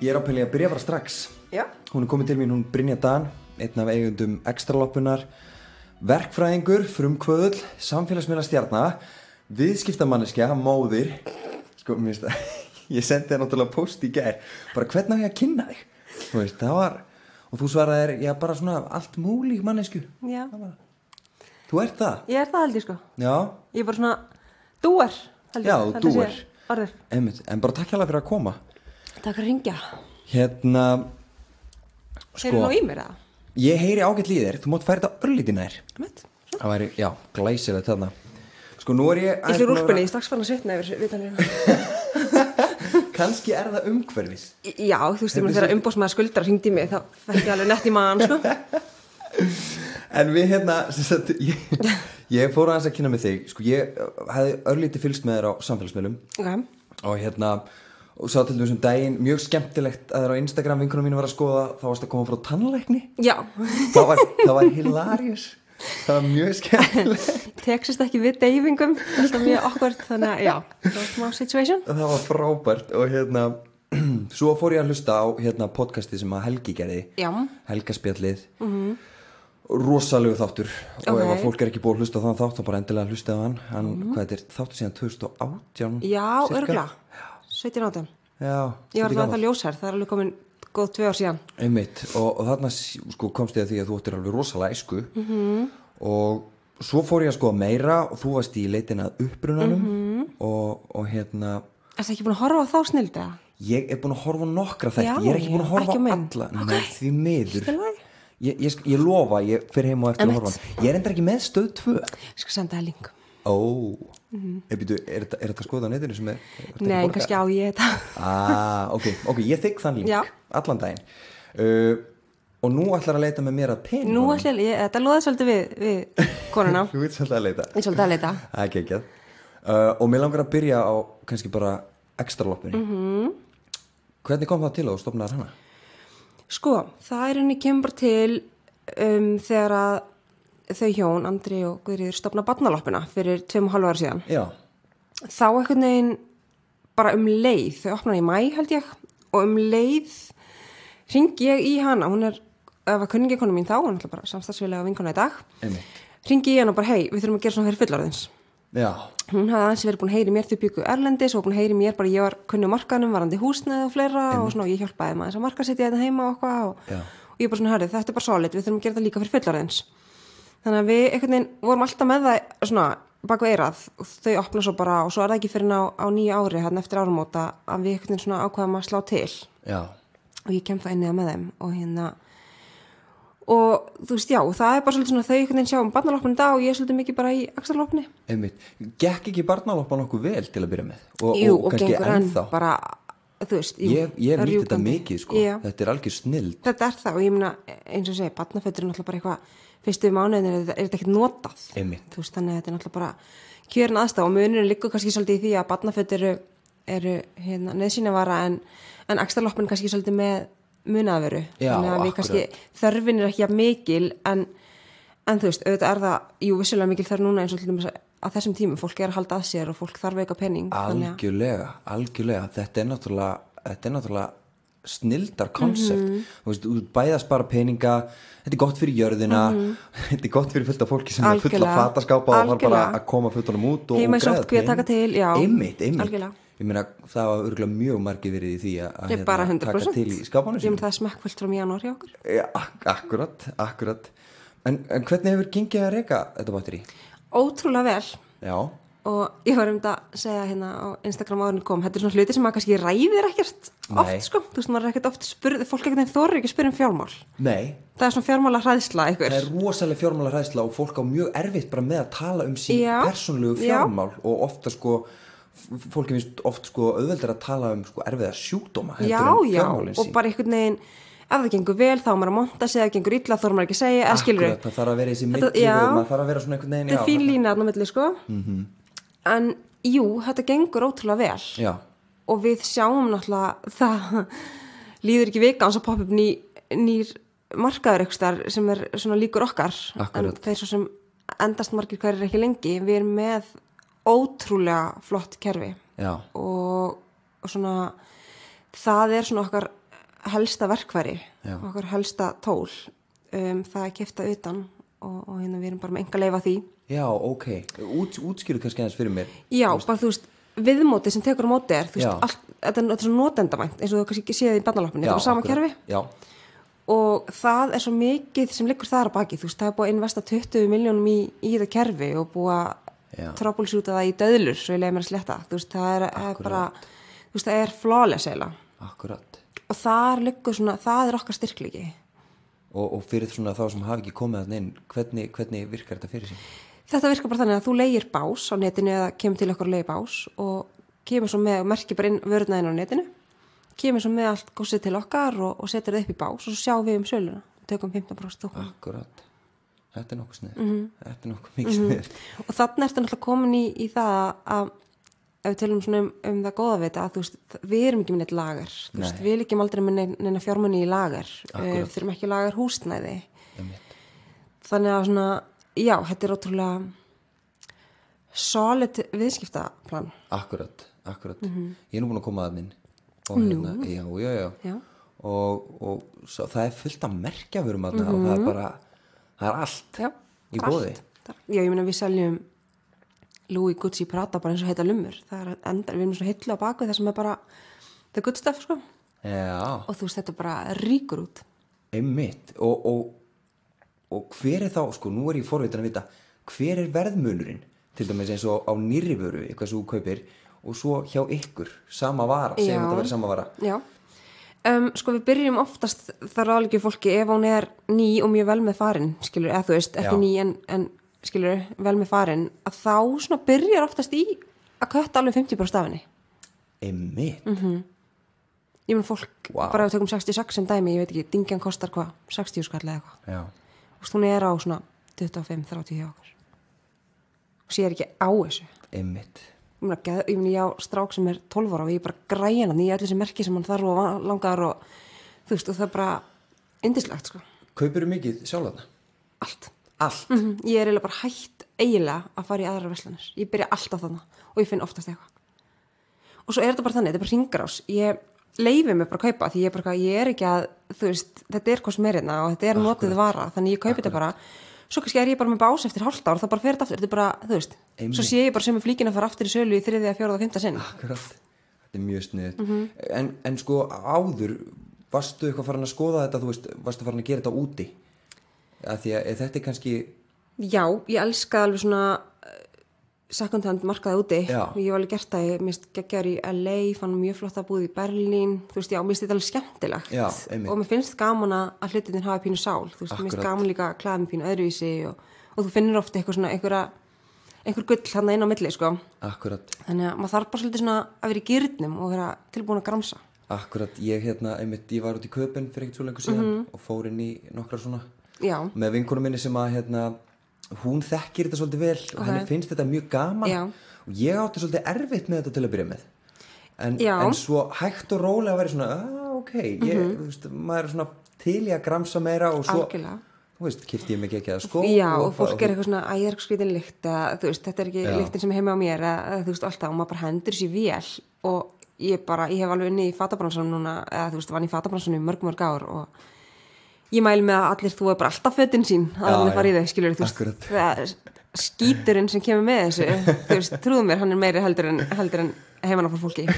Ég að pæli að byrja bara strax. Já. Hún komin til mín, hún Brynja Dan, einn af eigendum Extraloppunar, verkfræðingur, frumkvöðull, samfélagsmiðlastjarna, viðskiptamanneskja, móðir. Sko, mér finnst það, ég sendi þér náttúrulega post í gær, bara hvernig á ég að kynna þig? Þú veist, það var, og þú svaraði þér, bara svona allt múlík mannesku. Já. Þú ert það? Ég það held ég sko. Já. Ég bara svona dúar. Já, dúar. Orðið. Einmitt, en bara takk hérlega fyrir að koma. Takk fyrir að ringja. Sko, Heyrðu nú í mér það? Ég heyri ágætlega í þér, þú mátt færa þetta örlítið nær. Mitt. Það væri, já, glæsilegt þarna. Sko, nú ég... Ég hlir úlpunni, ég strax fann að svitna yfir vitanlega. Kannski er það umhverfis. Já, þú veist, þegar umbóðsmaður skuldar hringdi í mig, þá fekk ég alveg nett í maðan, sko. En við ég fór aðeins að kynna með þig. Sko, ég hefði örlítið fylgst með þér á samfélagsmiðlum. Ok. Og sá til þessum daginn, mjög skemmtilegt að þér á Instagram vinkunum mínu var að skoða, þá varst að koma frá tannlækni. Já. Það var hilarious. Það var mjög skemmtilegt. Texast ekki við deyfingum, alltaf mjög awkward, þannig að já, það var smá situation. Það var frábært og svo fór ég að hlusta á podcastið sem að Helgi gerði. Já. Helgaspjallið. Rosalegu þáttur og ef að fólk ekki búið að hlusta á þann þátt þá bara endilega hlusta á hann. Hvað þetta þáttur síðan 2018? Já, örugglega. 17-18. Já. Ég var alltaf ljósær, það alveg komin góð 2 ár síðan. Einmitt, og þarna sko, komst ég að því að þú ættir alveg rosalega æsku og svo fór ég að skoða meira og þú varst í leitin að upprunanum og Ertu ekki búin að horfa á þá snild eða? Ég er búin að horfa á nokkra þætti, ég er ekki búin að horfa á alla. Nei, því miður. Ég lofa, ég fer heim og eftir að horfa. Ég er enda ekki með stöð 2. Ég skal senda það link. Er þetta skoðað á netinu sem er? Nei, kannski á ég þetta. Ok, ég þigg þann link allan daginn og nú ætlar að leita með mér að peningunum. Nú ætlar ég, þetta loði svolítið við konuna. Þú veit svolítið að leita. Ég svolítið að leita. Það er geggjað og mér langar að byrja á kannski bara Extraloppunni. Hvernig kom það til að þú stofnaðir hana? Sko, það er henni kemur bara til þegar að þau hjón, Andri og Guðríður, stofna barnaloppuna fyrir 2,5 ára síðan. Já. Þá einhvern veginn bara leið, þau opnaði í maí held ég og leið hringi ég í hana, hún var kunningikona mín þá, hún er bara samstarfsfélaga vinkona í dag. Hringi ég hana og bara, hei, við þurfum að gera svona fyrir fullorðins. Já. Hún hafði aðeins verið búin að heyri mér þau byggu erlendis og búin að heyri mér bara, ég var kunni markanum, varandi húsnæði og fleira og svona, ég hjálpaði maður að markasetja þetta heima og eitthvað og ég bara svona, þetta er bara solid, við þurfum að gera þetta líka fyrir fullorðins. Þannig að við einhvern veginn vorum alltaf með það svona bak við eyrað og þau opna svo bara og svo er það ekki fyrir á 9 ári hérna eftir áramóta að við einhvern veginn svona ákvaðum að slá til. Já. Og ég kem það inn í það með þeim og þú veist, já, það er bara svolítið svona þau einhvern veginn sjá barnaloppun í dag og ég er svolítið mikið bara í Extraloppni. Einmitt. Gekk ekki barnaloppan nokkuð vel til að byrja með? Jú, og gengur ennþá. Bara, þú veist, ég nýtt þetta mikið, sko. Já. Þetta er algjör snilld. Þetta er það og ég meina, eins og segi, barnafötur er náttúrulega bara eitthvað, fyrstu mánuðin er þetta ekkert notað. Einmitt. Þú veist, þannig að þetta er náttúrulega bara kjörin aðstæð og munurinn liggur kannski svolítið í því að barnafötur eru nauðsynjavara en Extraloppin kannski svolítið með munaðveru. Já, þannig að við kannski þörfin er ekki jafn mikil en þú veist, auðvitað er það, jú, vissulega mikil þörf núna eins og til dæmis að þessum tímum fólk er að halda að sér og fólk þarf að auka pening. Algjörlega. Þetta er náttúrulega snildar konsept. Þú veist, þú bæði að spara peninga, þetta er gott fyrir jörðina, þetta er gott fyrir fullt af fólki sem er fulla fataskápa og þarf bara að koma fötunum út og heima í sótkví að taka til, já. Einmitt. Ég meina, það var örugglega mjög margir verið í því að taka til í skápanum sínum. Það er smekkfullt frá janúar hjá okkur. Já, akkurat. En hvernig hefur gengið að reka þetta batteri? Ótrúlega vel. Já. Og ég var þetta að segja hérna á Instagram áðurinn kom, þetta er svona hluti sem maður kannski ræðir ekkert oft, sko. Þú veist, maður er ekkert oft fólk ekkert þorir ekki að spyrja fjármál. Nei. Það er svona fjármálahræðsla einhver. Það er rosalega fjármálahræðsla og fólk á mjög erfitt bara með að tala sín persónulegu fjármál og ofta sko fólki finnst oft sko auðveldar að tala erfiða sjúkdóma og bara einhvern veginn ef það gengur vel þá maður að monta sig, ef það gengur illa þá maður ekki að segja, eða skilur það þarf að vera þessi milli og maður þarf að vera svona einhvern veginn þetta er fín lína þarna á milli sko en jú, þetta gengur ótrúlega vel og við sjáum náttúrulega það líður ekki vika án svo poppa upp nýr markaður eitthvað sem er svona líkur okkar en þeir svo sem endast margir hverjir ekki lengi við erum með ótrúlega flott kerfi og svona það svona okkar helsta verkfæri, okkar helsta tól, það keypta utan og hérna við erum bara með enga leyfa því. Já, ok, útskýrðu kannski aðeins fyrir mér. Já, bara þú veist, viðmótið sem tekur á móti þú veist, allt, þetta er svo notendavænt eins og þú kannski séð í barnaloppunni, þetta er sama kerfi. Já. Og það svo mikið sem liggur þar að baki, þú veist, það búið að investa 20 milljónum í þetta kerfi og búið að troubleshoota það í döðlur, svo ég leiði mér að sletta, þú veist, það er bara, þú veist, það er flawless eiginlega. Akkurat. Og þar liggur svona, það okkar styrkleiki. Og fyrir svona þá sem hafi ekki komið þarna inn, hvernig virkar þetta fyrir sig? Þetta virkar bara þannig að þú leigir bás á netinu eða kemur til okkur að leigi bás og kemur svo með og merkir bara inn vöruna inn á netinu, kemur svo með allt gósið til okkar og setur það upp í bás og svo sjáum við söluna og tökum 15% okkur. Akkurat. Þetta nokkuð snið. Þetta nokkuð mikið snið. Og þannig ertu náttúrulega komin í það að ef við tölum svona það góða við þetta að þú veist, við erum ekki með neitt lager. Þú veist, við líkjum aldrei með neina fjármuni í lager. Við þurfum ekki lager húsnæði. Þannig að svona já, þetta ótrúlega solid viðskiptaplan. Akkurat. Ég nú búin að koma að minn. Já. Og svo, það fullt af merkjavörum að og það er allt í boði. Já, ég meina við seljum Louis, Gucci, Prada bara eins og heita lumur. Það við erum svona hillu á baku það sem er bara the good stuff, sko. Já. Og þú veist, þetta bara ríkur út. Einmitt. Og hver þá, sko, nú ég forvitin að vita, hver verðmunurinn, til dæmis eins og á nýrri vöru, eitthvað sem þú kaupir, og svo hjá ykkur, sama vara, segjum þetta verið sama vara. Já, sko við byrjum oftast þar álíki fólki ef hún er ný og mjög vel með farin, skilur, eða þú veist, ekki ný en skilur, vel með farin, að þá svona byrjar oftast í að kötta alveg 50% af henni. Einmitt. Ég meina fólk, bara ef við tökum 66 sem dæmi, ég veit ekki, dingjan kostar hvað, 60 skall eða eitthvað. Já. Hún er á svona 25-30 hjá okkur og sér ekki á þessu. Einmitt. Ég meina ég á strák sem er 12 ára og ég bara græja hann í allir þessi merki sem hann þarf og langar og þú veist og það er bara yndislegt, sko. Kaupirðu mikið sjálf þarna? Allt. Ég er eiginlega bara hætt eiginlega að fara í aðrar verslanir. Ég byrja alltaf þarna og ég finn oftast eitthvað. Og svo er þetta bara þannig, þetta er bara hringrás. Ég leyfi mig bara að kaupa því ég er ekki að, þú veist, þetta er hvað sem er hérna og þetta er notið vara, þannig ég kaupi þetta bara svo kannski er ég bara með bás eftir hálft ár þá bara fer þetta aftur, þetta er bara, þú veist svo sé ég bara sem er flíkin að fara aftur í sölu í 3., 4. og 5. sinn. Akkurat, þetta er mjög sniðugt. En sko áður varstu eitthvað farin að skoða þetta, þú veist, varstu farin að gera þetta úti að því að þetta er kannski Já, ég elskaði alveg svona second hand markaði úti. Ég var alveg gert það, ég mist geggjar í LA, fann mjög flott að búið í Berlín, þú veist, mér finnst þetta alveg skemmtilegt og mér finnst gaman að hlutinir hafa pínu sál, þú veist, mér finnst gaman líka að klæða með pínu öðruvísi og þú finnir ofta eitthvað svona, einhver gull hann inn á milli, sko. Akkurat. Þannig að maður þarf bara svolítið svona að vera í gírnum og vera tilbúin að gramsa. Akkurat, ég var út í Köpen fyrir ekkert svo lengur síðan og fór inn í nokkrar svona með vinkonum minni sem að hún þekkir þetta svolítið vel og henni finnst þetta mjög gaman og ég átti svolítið erfitt með þetta til að byrja með en svo hægt og rólega að vera svona þú veist, maður er svona til í að gramsa meira og svo þú veist, kipti ég mig ekki að sko og fólk er eitthvað svona, ég er skrítin lykt þú veist, þetta er ekki lyktin sem er heima á mér þú veist, alltaf, og maður bara hendur sér vel og ég hef alveg unnið í fatabransanum núna, eða þú veist, vann í fatabransanum í mörg ár og ég mæli með að allir þú er bara alltaf fötin sín að hann fara í þau, skilur þú veist skíturinn sem kemur með þessu þú veist, trúðu mér, hann er meiri heldur en heimann á fór fólki.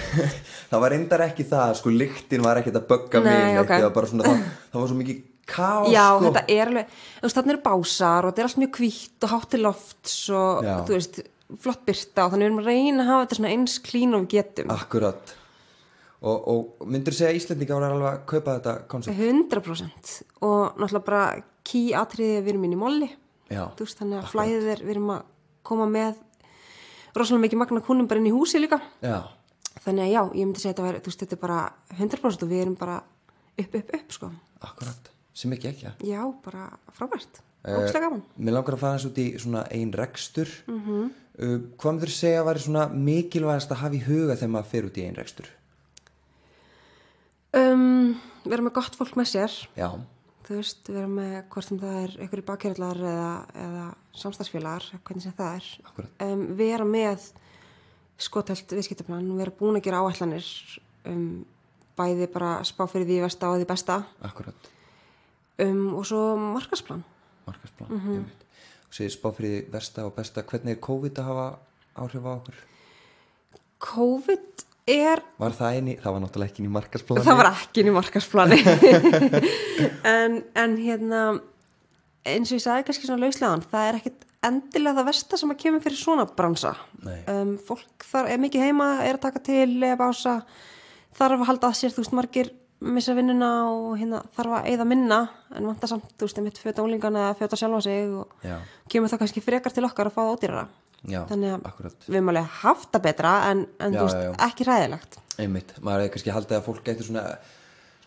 Það var reyndar ekki það, sko, lyktin var ekkert að bögga mig, það var bara svona það var svo mikið kaos, já, sko. Þetta er alveg, þú veist, þarna eru básar og þetta er allt mjög hvítt og hátt til lofts og þú veist, flott birta og þannig við erum að reyna að hafa þetta svona eins klín og við getum. Akkurat. Og myndur þú segja að Íslendingar var alveg að kaupa þetta koncept? 100% og náttúrulega bara key atriði við erum inn í molli, þú veist, þannig að flæðið við erum að koma með rosalega mikið magna kúnum bara inn í húsi líka. Þannig að já, ég myndi segja að þetta, þú veist, þetta er bara 100% og við erum bara upp, sko. Akkurat, sem ekki. Já, bara frábært, ógeðslega gaman. Mér langar að fara eins út í svona ein rekstur. Hvað myndur þú segja að væri svona mikilvægast að hafa í huga þegar maður fer út í ein rekstur? Vera með gott fólk með sér. Já. Þú veist, vera með hvort sem það er einhverju bakhjörlar eða samstarfsfélagar, hvernig sem það er. Akkurat. Vera með skotelt viðskiptaplan og vera búin að gera áætlanir bæði bara spá fyrir því versta og því besta. Akkurat. Og svo markaðsplan. Og segir spá fyrir því versta og besta, hvernig er COVID að hafa áhrif á okkur? COVID Var það það var náttúrulega ekki inn í markaðsplani? Það var ekki inn í markaðsplani. en eins og ég sagði kannski svona lauslegan, það er ekkit endilega það versta sem að kemur fyrir svona bransa. Fólk þar mikið heima, að taka til, bása, þarf að halda að sér, margir missa vinnuna og þarf að eyða minna, en vantar samt, mitt föta unglingan eða föta sjálfa sig og kemur það kannski frekar til okkar að fá það ódýrara. Þannig að akkurat. Við erum alveg haft það betra en ekki hræðilegt. Einmitt, maður hefði kannski haldið að fólk eitthvað svona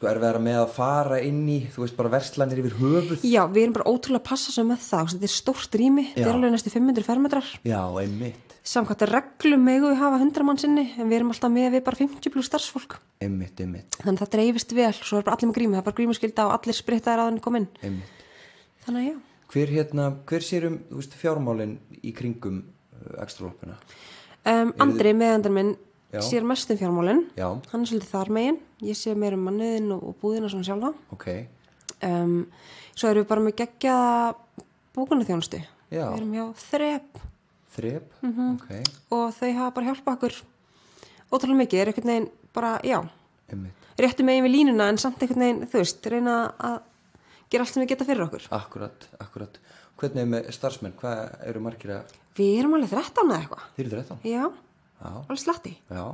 erfiðara með að fara inn í bara verslanir yfir höfuð. Já, við erum bara ótrúlega að passa svo með það, þetta er stórt rými, þetta er alveg næstu 500 fermetrar. Já, einmitt. Samkvæmt reglum megum við hafa 100 mann sinni, en við erum alltaf með við bara 50 plus starfsfólk. Einmitt. Þannig að það dreifist vel, svo bara allir með grímu, það bara grímuskylda og allir sprittaðir að hann kom inn. Einmitt. Þannig að já. Hver sér fjármálin í kringum Extraloppuna? Andri, meðandar minn, sér mest fjármálin. Já. Hann er svolítið þar megin. Ég sé meira manniðinn og búðina svona sjálfa. Okay. Svo erum við bara með geggjaða bókunarþjónustu. Já. Við erum hjá Þrep. Okay. Og þau hafa bara hjálpað okkur ótrúlega mikið. Er einhvern veginn bara, réttu megin við línuna en samt einhvern veginn, reyna að gera allt sem við geta fyrir okkur. Akkurat. Hvernig er með starfsmenn? Hvað eru margir að... Við erum alveg 13 eða eitthvað. Þið eru 13? Já. Alveg slatti. Já.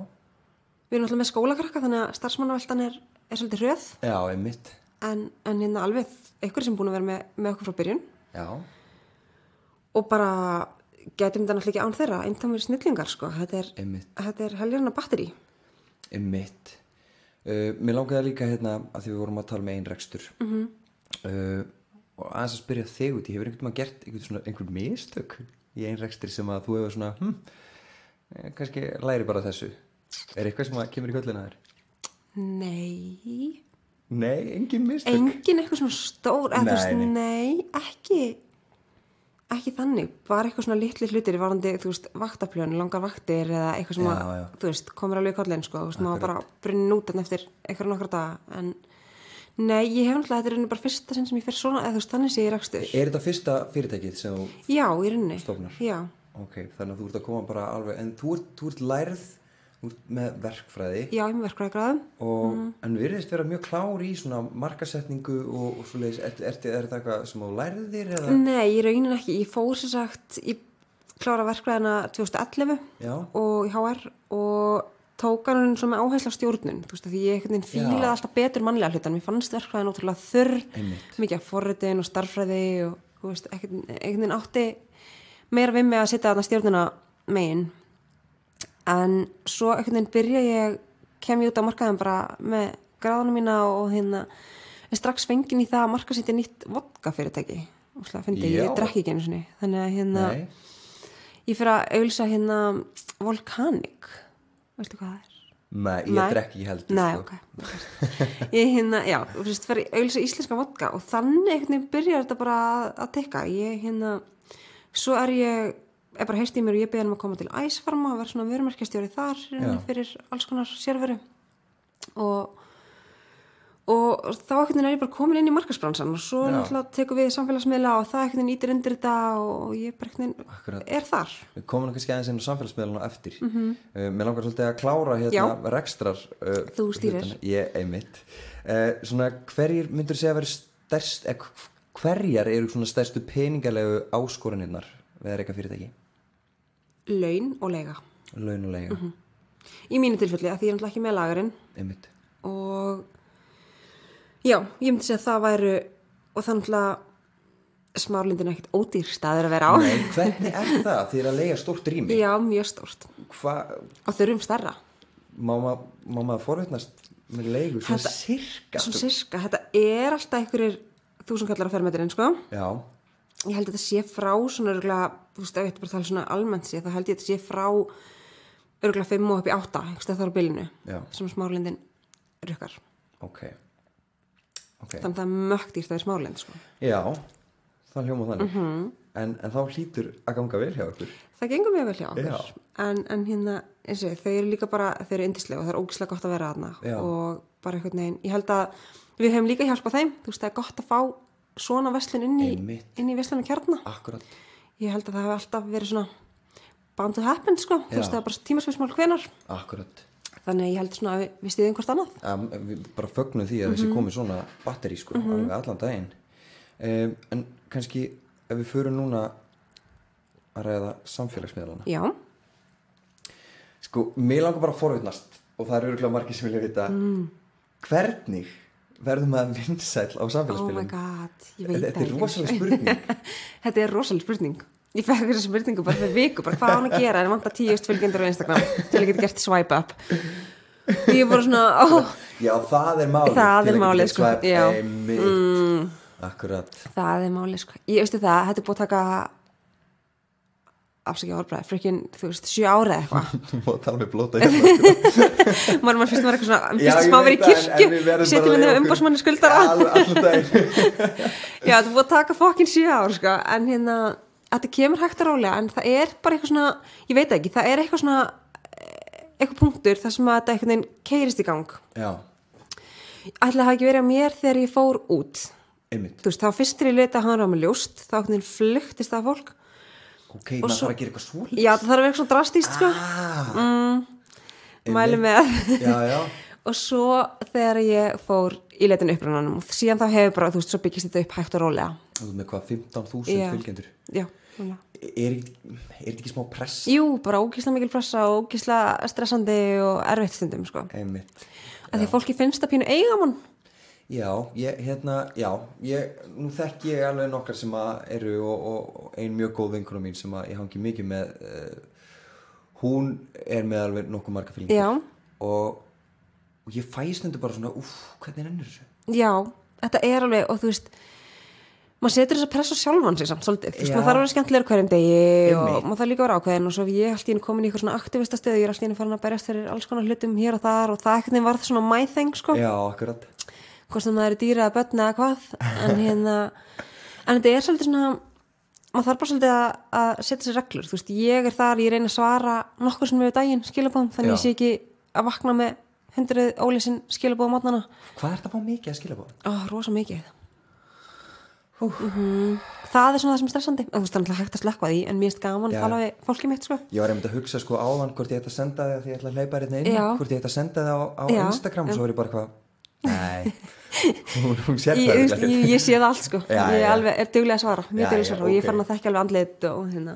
Við erum alltaf með skólakrakka þannig að starfsmannaveltan er svolítið hröð. Já, einmitt. En alveg einhver sem búin að vera með okkur frá byrjun. Já. Og bara getum þetta náttúrulega ekki án þeirra, eintamir snillingar sko. Þetta er heljarna batteri. Einmitt. Mér langaði líka að því við vorum að tala með einrekstur. Og aðeins að spyrja þig út, hefur einhvern veginn gert einhvern mistök í einrekstri sem að þú hefur svona, kannski læri bara þessu. Er eitthvað sem kemur í köllina þér? Nei, engin mistök? Engin eitthvað svona stór, nei, ekki þannig, bara eitthvað svona litli hlutir varandi, vaktaplön, langar vaktir eða eitthvað sem komur alveg í köllin, maður bara brunnin út eftir eitthvað nokkra daga, en nei, ég hef náttúrulega, þetta er bara fyrsta sinn sem ég fer svona, eða þannig sé ég rekstur. Er þetta fyrsta fyrirtækið sem þú Já, í rauninni. Stofnar? Já. Ok, þannig að þú ert að koma bara alveg, en þú ert lærð, þú ert með verkfræði. Já, ég er með verkfræðigráðu. En virðist vera mjög klár í svona markasetningu og svoleiðis, er þetta eitthvað sem þú lærði þér eða? Nei, í rauninni ekki, ég fór sem sagt, ég klára verkfræðina 2011 og í HR og tók hann svona með áherslu á stjórnun, því ég einhvern veginn fílaði alltaf betur mannlega hlutan, mér fannst verkfræðin ótrúlega þurr, mikið af forritin og starffræði og einhvern veginn átti meira við mig að setja þarna stjórnuna megin, en svo einhvern veginn kem ég út á markaðin bara með gráðuna mína og strax fengin í það að markasetja nýtt vodka fyrirtæki, ég drekki ekki einu sinni, þannig að ég fyrir að auglýsa Volcanic. Veistu hvað það er? Nei, ég drekk ekki heldur. Nei, ok. Ég fyrir auðvitað íslenska vodka og þannig einhvern veginn byrjar þetta bara að tekka. Svo er bara heyrst í mér og ég beði hann að koma til Æsfarma og vera svona vörumerkjastjóri þar fyrir alls konar sérveru og þá einhvern veginn ég bara komin inn í markaðsbransan og svo náttúrulega tekum við samfélagsmiðla og það einhvern veginn ítir undir þetta og ég bara einhvern veginn þar. Við komum kannski aðeins inn á samfélagsmiðlana eftir. Mér langar svolítið að klára rekstrar. Þú stýrir. Ég einmitt. Svona hverjir myndur segja að vera stærst, hverjar eru svona stærstu peningalegu áskoranirnar við að reka fyrirtæki? Laun og leiga. Laun og leiga. Í mínu tilfelli að því ég er náttúrulega ekki með lagarinn. Einmitt. Og já, ég myndi segja að það væru og þannig að Smárlindin er ekkert ódýr staður að vera á. Nei, hvernig er það? Þið er að leigja stórt rými? Já, mjög stórt. Og þurfum stærra. Má maður forvitnast með leigu svona sirka? Svona sirka, þetta er alltaf einhverjir 1000 kallar á fermetrinn, sko. Já. Ég held að þetta sé frá svona örgulega, ef ég ætti bara að tala svona almennt sé, þá held ég að þetta sé frá örgulega 5 og upp í 8, einhvers staðar á bilinu. Já. Sem Smárlindin rukkar. Okay. Þannig að það er mögdýrt að vera Smárlind, sko. Já, það hljóma þannig. En þá hlýtur að ganga vel hjá ykkur. það gengur mjög vel hjá okkur. En hérna, eins og þau eru líka bara, þau eru yndislega og það er ógeðslega gott að vera þarna og bara einhvern veginn, ég held að við höfum líka hjálpað þeim, þú veist, það er gott að fá svona verslun inn í verslunum kjarna. Akkurat. Ég held að það hefur alltaf verið svona bound to happen, sko, þú veist, það er bara tímaspeismál hvenar. Akkurat. Þannig ég held svona að við stiðum hvort annað. Við bara fögnum því að þessi komið svona batteri, sko, alveg allan daginn. En kannski ef við förum núna að ræða samfélagsmiðlana. Já. Sko, mér langar bara að forvitnast og það eru örugglega margir sem vilja vita hvernig verður maður vinsæll á samfélagsmiðlum? Oh my god, ég veit það. Þetta er rosaleg spurning. Þetta er rosaleg spurning. Ég fekk þessa spurningu bara fyrir viku, bara hvað á hann að gera, en vantar 10.000 fylgjendur á Instagram til að geta gert swipe up. Ég er bara svona, Já, það er málið. Það er málið, sko. Já. Akkurat. Það er málið, sko. Ég veistu það, þetta er búið að taka afsakið orðbræði, frökinn, þú veist, 7 ára eitthvað. Þú má tala með blóta hérna. Maður fyrst maður eitthvað svona, fyrst smá verið í kirkju, setjum við nefnum umbásmanni skuldara. Alltaf daginn. Já, þetta er búið að taka fokkin 7 ár, sko, en hérna, þetta kemur hægt og rálega, en það er bara eitthvað svona, ég veit ekki, það er eitthvað svona, eitthvað punktur þar sem að þetta einhvern veginn keyrist í gang. Já. Ætli það hafi ekki verið að mér þegar ég fór út. Einmitt. Þú veist, þá fyrstir ég leta hann á mig ljóst, þá einhvern veginn fluktist það fólk. Ok, maður þarf að gera eitthvað svolítið. Já, það þarf að vera eitthvað svona drastíst, sko. Mæli með. Já. Og svo þegar ég fór í leitin upprunanum og síðan þá hefur bara, þú veist, svo byggist þetta upp hægt og rólega. Þú með hvað, 15.000 fylgjendur? Já. Er þetta ekki smá pressa? Jú, bara ógeðslega mikil pressa og ógeðslega stressandi og erfitt stundum, sko. Einmitt. Því fólki finnst það pínu eigamann. Já, nú þekki ég alveg nokkar sem að eru og ein mjög góð vinkona mín sem að ég hangi mikið með, hún er með alveg nokkuð marga fylgjendur. Já. Og ég fæ stundu bara svona, hvernig ennur þessu? Já, þetta er alveg, og þú veist, maður setur þess að pressa sjálfan sig samt svolítið, þú veist, maður þarf að vera skemmtilegur hverjum degi og maður þarf líka að vera ákveðin og svo ég er allt í einu komin í eitthvað svona aktivistastöðu, ég er allt í einu farin að berjast fyrir alls konar hlutum hér og þar og það ekkert var það svona my thing, sko. Já, akkurat. Hvort sem það eru dýra eða börn eða hvað, en þetta er svolítið svona, maður þarf bara svolítið að setja sér reglur, þú veist, ég er þar, ég reyna að svara nokkur sem við daginn skilabóðum, þannig ég sé ekki að vakna með 100 ólesinn skilabóð á mótnana. Hvað er þetta að fá mikið að skilabóð? Rosa mikið. Það er svona það sem er stressandi. Þú veist, það er alltaf hægt að slekka því, en mér finnst gaman að tala við fólkið mitt, sko. Ég var einmitt að hugsa, sko, áðan hvort ég ætti að senda þig að ég ætla að hleypa hérna inn, hvort ég ætti að senda þig á Instagram, og svo er ég bara hvað, nei, hún sér það. Ég sé það allt, sko. Ég er duglega að svara, mjög duglega að svara, og ég fann að þekka alveg andlit og hérna.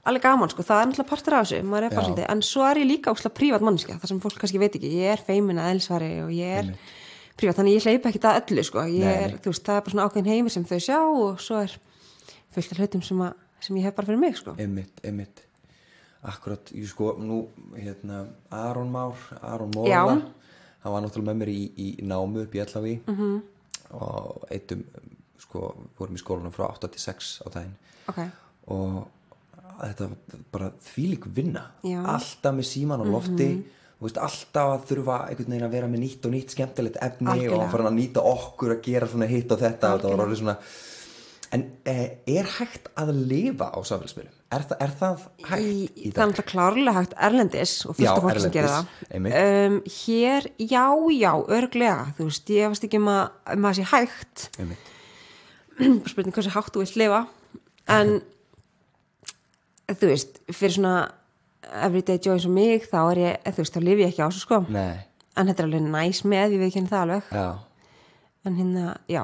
Alveg gaman, sko, það er náttúrulega partur af þessu, maður er bara svolítið, en svo er ég líka óslega prívat manneskja, það sem fólk kannski veit ekki, ég er feimin að eðlisfari og ég er prívat, þannig ég hleypi ekki það öllu, sko, þú veist, það er bara svona ákveðin heimur sem þau sjá og svo er fullt af hlutum sem ég hef bara fyrir mig, sko. Einmitt, akkurat, ég sko, nú, hérna, Aron Móla, hann var náttúrulega með mér í námu upp í LHV og eittum, sko, vorum í skólanum frá 8 til 6 á daginn og þetta var bara þvílík vinna. Alltaf með síman á lofti, þú veist, alltaf að þurfa einhvern veginn að vera með nýtt og nýtt skemmtilegt efni og fara að nýta okkur að gera svona hitt og þetta og það var alveg svona. En er hægt að lifa á samfélagsmiðlum? Er það hægt í dag? Það er náttúrulega klárlega hægt erlendis og fullt af fólki sem gera það. Hér, já, örugglega, þú veist, ég veist ekki að maður sé hægt. Bara spurning hversu hátt þú vilt lifa, en þú veist, fyrir svona everyday joy eins og mig, þá er ég, þú veist, þá lifi ég ekki á þessu, sko. Nei. En þetta er alveg næs með, ég veit ekki það alveg. Já. En hérna, já.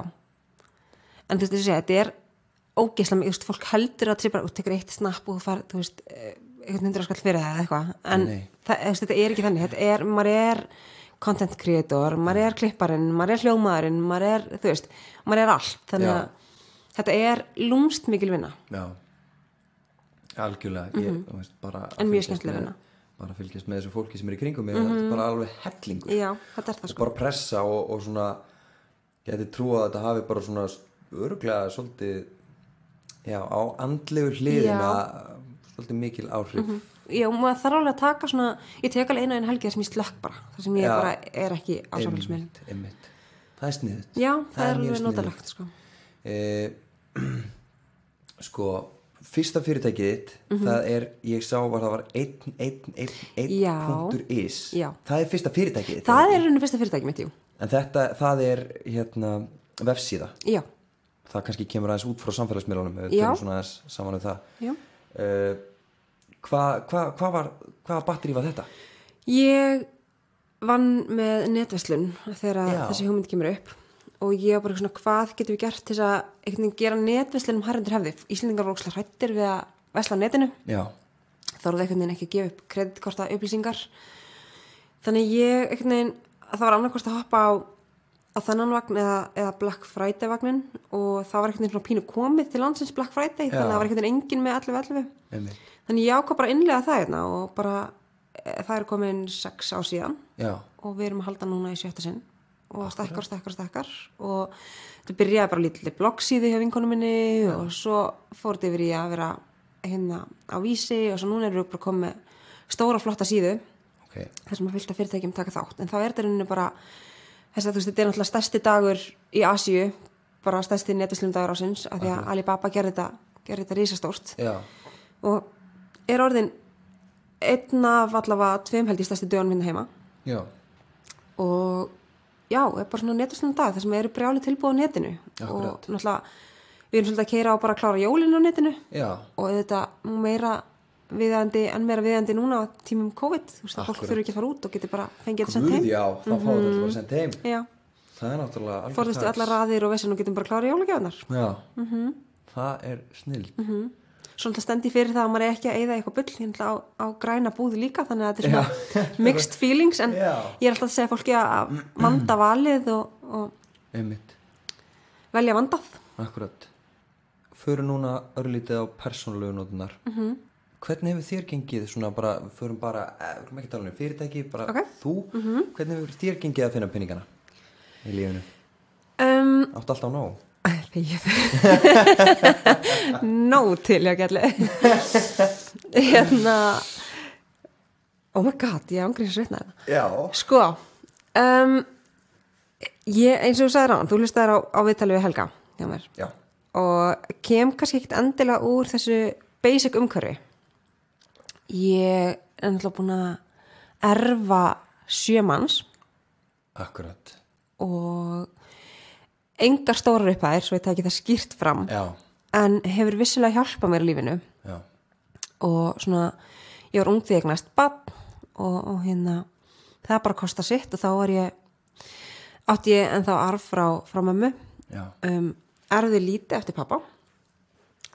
En þú veist, þessi, þetta er ógeðslega mikið, þú veist, fólk heldur að það sé bara, þú tekur eitt snapp og þú far, þú veist, eitthvað 100 skall fyrir það eða eitthvað. En þetta er ekki þannig, þetta er, maður er content creator, maður er klipparinn, maður er hljómaðurinn, maður er, þú veist, maður er allt. Þannig að þetta er lúmst mikil vinna. Já. Algjörlega, ég veist, bara en mjög skemmtilega vinna. Bara fylgjast með þessu fólki sem er í kringum mig, þetta er bara alveg hellingur. Já, þetta er það, sko. Og bara pressa og svona, ég ætti trú að þetta hafi bara svona örugglega svolítið, já, á andlegu hliðina svolítið mikil áhrif. Já, maður þarf alveg að taka svona, ég tek alveg einu helgi sem ég slökk bara, þar sem ég bara er ekki á samfélagsmiðlum. Einmitt. Það er sniðugt. Já, það er alveg notalegt, sko. Sko, fyrsta fyrirtækið þitt, það ég sá að það var 1.is. Já. Það er fyrsta fyrirtækið þitt. Það er rauninu fyrsta fyrirtækið mitt, jú. En það er vefsíða. Já. Það kannski kemur aðeins út frá samfélagsmiðlunum, við tölum svona aðeins saman það. Já. Hvaða batteri var þetta? Ég vann með netverslun þegar þessi hugmynd kemur upp og ég var bara svona, hvað getum við gert til þess að einhvern veginn gera netverslunum hærundir hefði. Íslendingar voru ógeðslega hræddir við að vesla á netinu. Já. Þá voru það einhvern veginn ekki að gefa upp kreditkorta upplýsingar. Þannig einhvern veginn, það var annarkost að hoppa á þennan vagn eða Black Friday vagnin og það var einhvern veginn svona pínu komið til landsins Black Friday, þannig að það var einhvern veginn engin með 11.11. Þannig ég ákvað bara að innlega það hérna og bara það er komin 6 ár síðan. Já. Og við erum að halda núna í 7. sinn og stekkar og þetta byrjaði bara lítið bloggsíðu hjá vinkonum minni og svo fór þetta yfir í að vera hérna á Vísi og svo núna erum við bara komið stóra flotta síðu þar sem að fylgta fyrirtækjum taka þátt en þá er þetta rauninni bara þess að þetta er náttúrulega stærsti dagur í Asíu bara stærsti netverslun dagur ásins af því að Alibaba gerði þetta risastórt. Já. Og er orðin einn af allavega 2 held í stærsti dögunum hérna heima. Já. Og já, er bara svona netverslun dag þar sem eru brjáli tilbúið á netinu. Akkurat. Og náttúrulega við erum svolítið að keyra á bara að klára jólin á netinu. Já. Og þetta meira viðeigandi núna á tímum COVID, þú veist að fólk þurfi ekki að fara út og getur bara fengið þetta sent heim. Já, þá fáið þetta bara sent heim. Já. Það er náttúrulega alveg forðustu allar raðir og vesinn og getum bara klára jólagjafirnar. Já. Það er snilld. Svona stendi fyrir það að maður er ekki að eyða eitthvað bull á græna búði líka þannig að þetta er svona mixed feelings en ég er alltaf að segja fólki að vanda valið og velja vandað. Akkurat. Förum núna örlítið á persónulegu nótunar. Hvernig hefur þér gengið svona bara, förum bara, við erum ekki tala um fyrirtæki, bara þú, hvernig hefur þér gengið að finna peningana í lífinu? Áttu alltaf nóg? Nóg til, já, gætli. Oh my god, ég ángriðs að svitna þetta. Já. Sko, eins og þú sagði ráðan, þú hlustaðir á viðtalið við Helga hjá mér. Já. Og kem kannski ekkert endilega úr þessu basic umhverfi. Ég er náttúrulega búin að erfa 7 manns. Akkurat. Og engar stórar upphæðir, svo ég tæki það skýrt fram. Já. En hefur vissilega hjálpað mér í lífinu. Já. Og svona, ég var ung þegar ég eignast barn og hérna, það bara kostar sitt og þá átti ég ennþá arf frá mömmu. Já. Erfði lítið eftir pappa.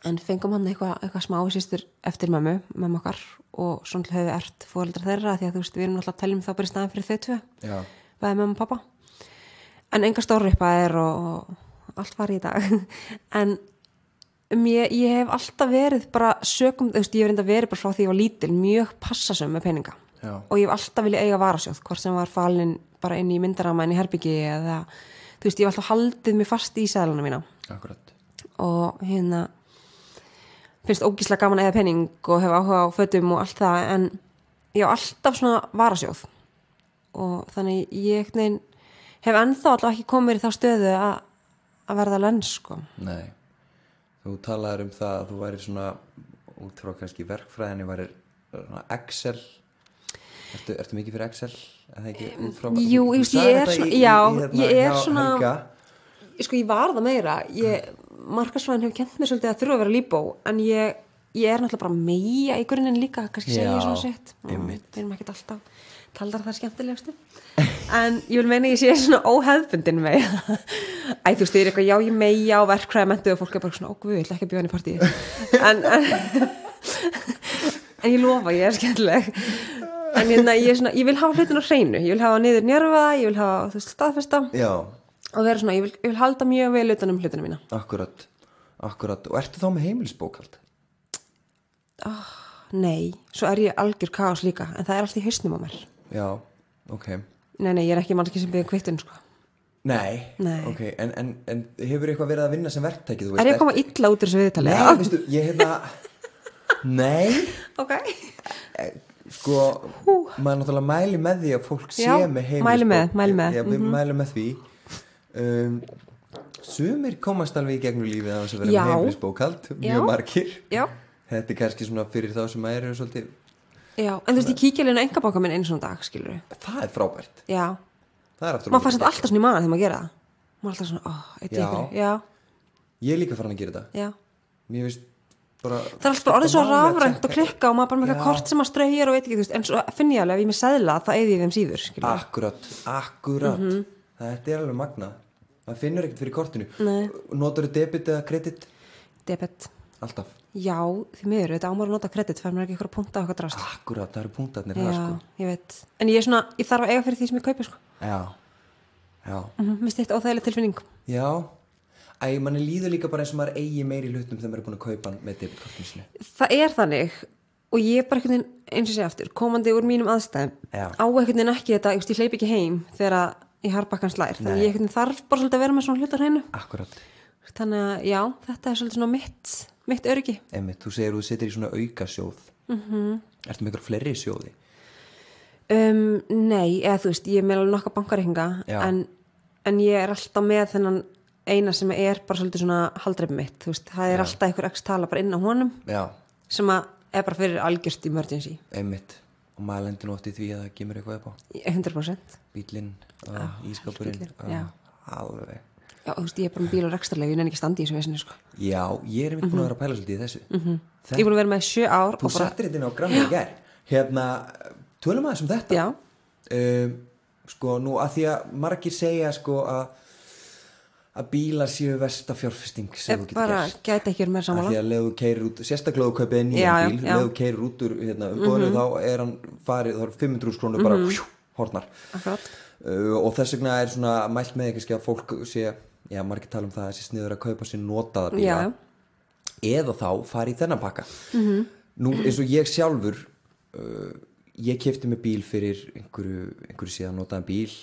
En fengum hann eitthvað smá systur eftir mömmu okkar og svona hefði ert foreldrar þeirra því að þú veist, við erum náttúrulega að teljum þá bara í staðin fyrir þau 2. Já. Bæði mömmu og pappa. En enga stóri upphæðir og allt var í dag. En ég hef alltaf verið bara sökum, þú veist, ég hef reynda verið bara frá því ég var lítil, mjög passasöm með peninga. Já. Og ég hef alltaf viljað eiga varasjóð, hvort sem var falin bara inn í myndarama inn í herbyggi eða, þú veist, ég hef alltaf haldið mig fast í seðlana mína. Akkurat. Og hérna finnst ógíslega gaman að eiga pening og hef áhuga á fötum og allt það en ég hef alltaf svona varasjóð og þannig ég hef ennþá alltaf ekki komið í þá stöðu að verða lens sko. Nei, þú talaðir það að þú væri svona út frá kannski verkfræðinni væri Excel ertu mikið fyrir Excel? Ekki, jú, ég er svona sko ég var það meira markarsvæðin hefur kent mér svolítið að þurfa að vera líbó en ég er náttúrulega bara meja í grunninn líka, kannski segja ég svona sett við erum ekkert alltaf taldar það skemmtilegustu en ég vil meina ég sé svona óhefbundin með þú veist, ég er eitthvað, já ég meja á verkfræði mentu og fólk er bara svona, guð, ég ætla ekki að bjóða hann í partíi en ég lofa, ég er skemmtileg en ég vil hafa hlutin á hreinu, ég vil hafa niður njörfaða, ég vil hafa, þú veist, staðfesta já og vera svona, ég vil halda mjög vel utan hlutina mína. Akkurat. Og ertu þá með heimilisbókhald? Nei, svo er ég algjör kaos líka, en það er alltaf í hausnum á mér. Já, ok. Nei, ég er ekki mannski sem byrja kvittun, sko. Nei. Ok, en hefur eitthvað verið að vinna sem verktæki, þú veist? Er ég að koma illa út úr þessu viðtali? Nei, veistu, Nei. Ok. Sko, maður náttúrulega mæli með því að fólk sé með heimilisbók. Mæli með. Já, við mælum með því. Sumir komast alveg í gegnum lífið að þess að vera með heimilisbókhald, mjög margir. Já. Þetta kannski svona fyrir þá sem eru svolítið. Já, en þú veist, ég kíkja alveg inn á engabanka minn einu svona dag, skilur við. Það frábært. Já. Það aftur. Maður fannst alltaf svona í maður þegar maður gera það. Maður alltaf svona, já. Ég er líka farin að gera þetta. Já. Mér finnst bara... Það alltaf orðið svo rafrænt og klikka og maður bara með eitthvað kort sem maður straujar og veit ekki, þú veist, en svo finn ég alveg ef ég með seðla, það eyði ég þeim síður, skilur. Akkurat. Þetta er alveg magnað. Það finnur ekkert fyrir kortinu. Nei. Notarðu debit eða kredit? Debit. Alltaf? Já, því miður, þetta ámar að nota kredit, fær mér ekki eitthvað punta og eitthvað drast. Akkurat, það eru punktarnir það, sko. Já, ég veit. En ég þarf að eiga fyrir því sem ég kaupi, sko. Já. Mér finnst þetta óþægileg tilfinning. Já. Manni líður líka bara eins og maður eigi meiri hlutum þegar maður er búin að kaupa hann með debitkortinu sinni. Það er þannig og ég er bara einhvern veginn, eins og sé aftur, komandi úr mínum aðstæðum, á einhvern veginn ekki þetta, ég hleyp ekki heim þegar ég harpakkan slær, þannig ég þarf bara svolítið að vera með svona hlutar hreinu. Akkurat. Þannig að já, þetta er svolítið svona mitt öryggi. Einmitt, þú segir þú setur í svona aukasjóð. Ertu með ykkur fleiri sjóði? Nei, eða þú veist, ég er með alveg nokkra bankareikninga, en ég er alltaf með þennan eina sem er bara svolítið svona haldreipið mitt, þú veist, það er alltaf einhver x tala bara inn á honum sem að er bara fyrir algjört emergency. Einmitt, og maður lendir nú oft í því að það kemur eitthvað upp á 100%. Bílinn, ískapurinn, alveg. Já, þú veist, ég er bara með bíl og rekstrarleyfi, ég nenni ekki standi í þessu vesinu, sko. Já, ég er einmitt búin að vera að pæla svolítið í þessu. Ég er búin að vera með 7 ár. Þú settir þetta inn á grammið í gær. Tölum aðeins um þetta. Já. Sko, nú að því að margir segja, sko, að bílar séu versta fjárfesting sem þú getur bara gæti ekki verið meira sammála. Því að leðu keirir út, sérstaklega þú kaupið nýjan bíl, leðu keirir út úr umbúðinu, þá er hann farið, þá er 500.000 krónur bara hornar. Akkurat. Og þess vegna er svona mælt með ekki að fólk sé, margir tala um það að þessi sniður að kaupa sér notaða bíla eða þá fari í þennan pakka. Nú eins og ég sjálfur ég keypti mig bíl fyrir einhverju síðan notaðan bíl,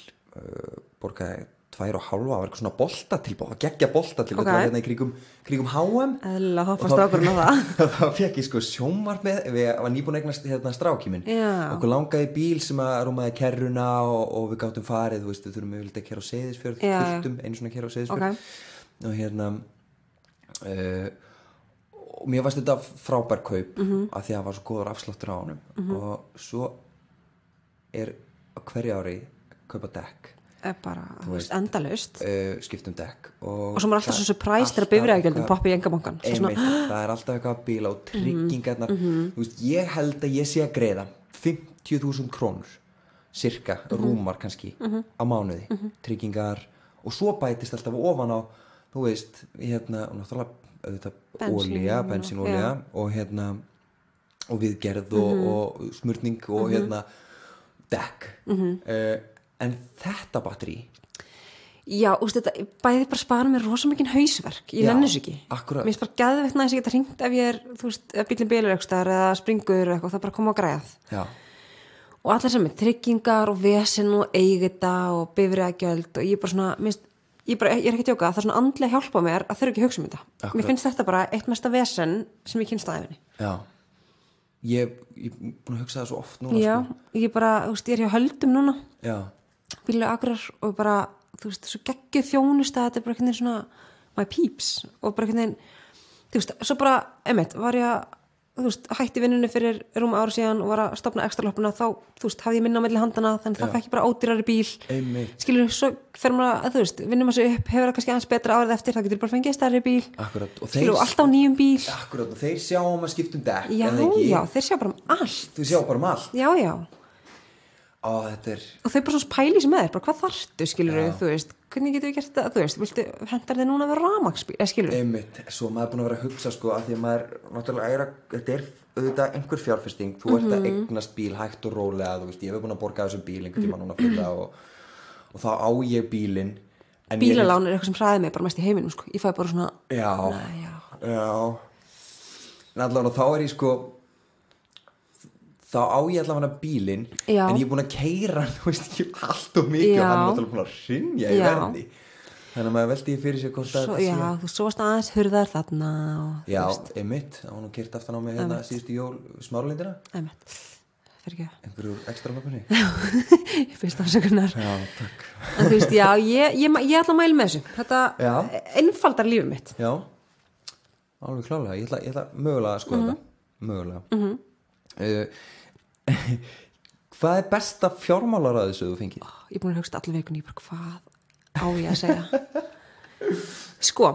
borgaði 2,5, það var eitthvað svona boltatilbóð, geggja boltatilbóð, það var hérna í kringum HM. Eðla, hoppast ákvörðun á það. Þá fekk ég sko sjónvarp með, við var nýbúin að eignast stráki minn. Okkur langaði bíl sem að rúmaði kerruna og við gáttum farið, þú veist, við þurfum að keyra á Seyðisfjörð, þurftum einu svona keyra á Seyðisfjörð. Og mér varst þetta frábær kaup af því að það var svo góður afsláttur á honum og svo er á hverju ári kaupa dekk. Bara endalaust skiptum dekk og svo er alltaf svo surprise þegar bifreiðagjöldin poppa í engabankan. Það er alltaf eitthvað bíl á tryggingarnar. Ég held að ég sé að greiða 50.000 krónur cirka, rúmar kannski á mánuði, tryggingar og svo bætist alltaf ofan á þú veist, og náttúrulega olía, bensínolía og viðgerð og smurning og dekk en þetta batteri já, þetta bæði bara spara mér rosa mikinn hausverk, ég nenni þessu ekki akkurat. Mér finnst bara geðveikt næs að geta hringt ef ég er, þú veist, ef bílinn bilur eitthvað eða springur eitthvað, það bara koma á græð og allir sem er tryggingar og vesen og eigita og bifreiðagjöld og ég bara svona ég er ekki að djóka, það er svona andlega hjálpa mér að þurfa ekki að hugsa um þetta akkurat. Mér finnst þetta bara eitt mesta vesen sem ég kynst á æfinni. Ég búin að hugsa það svo oft núna ég bara, þú veist, ég er hjá Höldum núna bílulega Akrar og bara, þú veist, svo geggjuð þjónusta þetta er bara einhvern veginn svona my peeps og bara einhvern veginn, þú veist, svo bara var ég að, þú veist, hætti vinnunni fyrir rúma ára síðan og var að stofna ekstraloppuna þá, þú veist, hafði ég minna á milli handana þannig það fekk ég bara ódýrari bíl skilur, svo fer maður að, þú veist, vinnum maður sig upp hefur það kannski aðeins betra árið eftir, það getur bara fengið stærri bíl skilur, og alltaf nýjum bíl akkurat, og þeir sjá að skiptum dekk já, þeir sjá bara allt þú sjá bara allt já og þau bara svona pæli sem með þér, bara hvað þarftu skilur þú veist, hvernig getur við gert þetta þú veist, viltu, hendar þið núna að vera rafmagnsbíl skilur einmitt, svo maður er búin að vera að hugsa sko, að því að maður, náttúrulega þetta er auðvitað einhver fjárfesting, þú ert að eignast bíl hægt og rólega, þú veist, ég hef búin að borga þessum bíl einhvern tíma núna fulla og þá á ég bílinn bílalán er eitthvað sem hræði mig bara mest í heiminum sko, ég fæ bara svona allavega þá er ég sko þá á ég allavega bílinn en ég er búin að keyra þú veist ekki allt og mikið og hann er náttúrulega búin að hrynja í verði þannig að maður veldi fyrir sér hvort að þetta sé þú svost aðeins hurðar þarna einmitt, þá hann keyrt aftan á mig hérna síðustu jól smáralindina fyrir ekki. Einhverjur ekstra löpunni? Ég finnst afsökunar. Já, takk. En þú veist, já, ég ætla að mæla með þessu. Þetta einfaldar lífið mitt. Já, alveg klálega. Ég ætla mögulega að skoða þetta. Mögulega. Hvað er besta fjármálaráðið sem þú fengið? Ég er búin að hugsa allir vikunni, bara hvað á ég að segja. Sko,